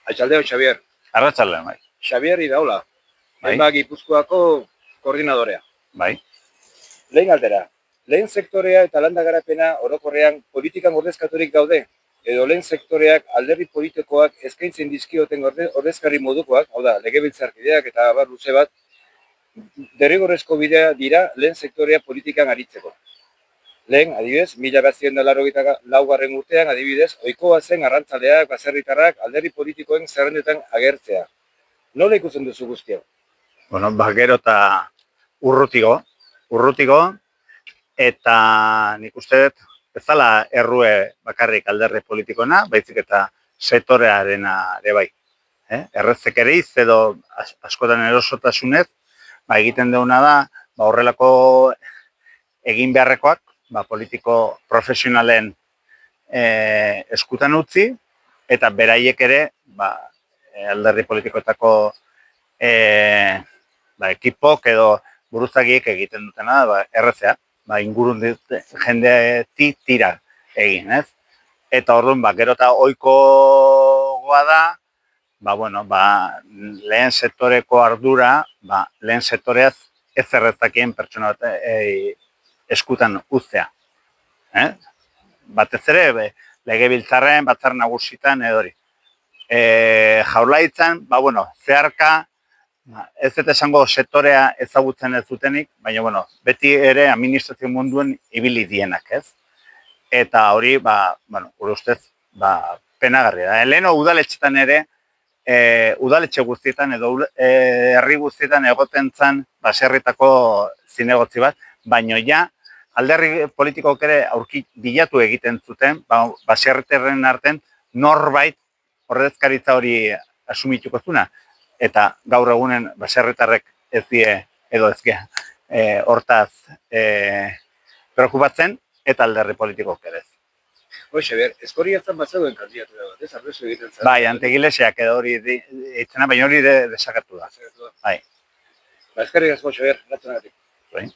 Atxaldeo, Xavier. Arratsaldean, bai. Xavier Idaola, Bai. Enba Gipuzkoako koordinadorea. Bai. Lehen galdera, lehen sektorea eta landa garapena orokorrean politikan ordezkaturik gaude, edo lehen sektoreak alderdi politikoak eskaintzen dizkioten ordezkari modukoak, hau da, legebiltzarkideak eta abar luze bat, derrigorrezko bidea dira lehen sektorea politikan aritzeko. Lehen, adibidez, 1984 urtean, adibidez, ohikoa zen arrantzaleak, baserritarrak, alderdi politikoen zerrendetan agertzea. Nola ikusten duzu guztia? Bueno, gero eta urrutigo, eta nik uste dut, ez dela errue bakarrik alderdi politikoena, baizik eta sektorearena ere bai. Errezekeriz edo askotan erosotasunez, egiten duguna da, horrelako egin beharrekoak, politiko profesionalen eskutan utzi, eta beraiek ere, alderdi politikoetako ekipok edo buruzagiek egiten dutena, errezea, ingurun jende tira egin, ez? Eta orduan, gero eta ohikoa da, lehen sektoreko ardura, lehen sektoreaz ez errezakien pertsona bat eskutan uztea. Batez ere, legebiltzarren, batzar nagusitan edori. Jaurlaritzan, zeharka, ez dut esango sektorea ezagutzen ez dutenik, baina, beti ere administrazio munduen ibili dienak, ez? Eta hori, gure ustez, penagarria da. Leheno udaletxetan ere, udaletxe guztietan edo herri guztietan egoten zen baserritako zinegotzi bat, baina ja, alderdi politikok ere aurki bilatu egiten zuten, baserritarren artean norbait ordezkaritza hori asumituko zuna, eta gaur egunen baserritarrek ez die edo ezke hortaz preokupatzen, eta alderdi politikok ere ez. Hoi, Xavier, eskoriatzen bat zegoen kandidatura bat, ez arrezu egiten zen? Bai, Antegileseak edo hori eitzena, baina hori desakatu da. Eskerrik asko, Xavier, ratzunagatik. Bai.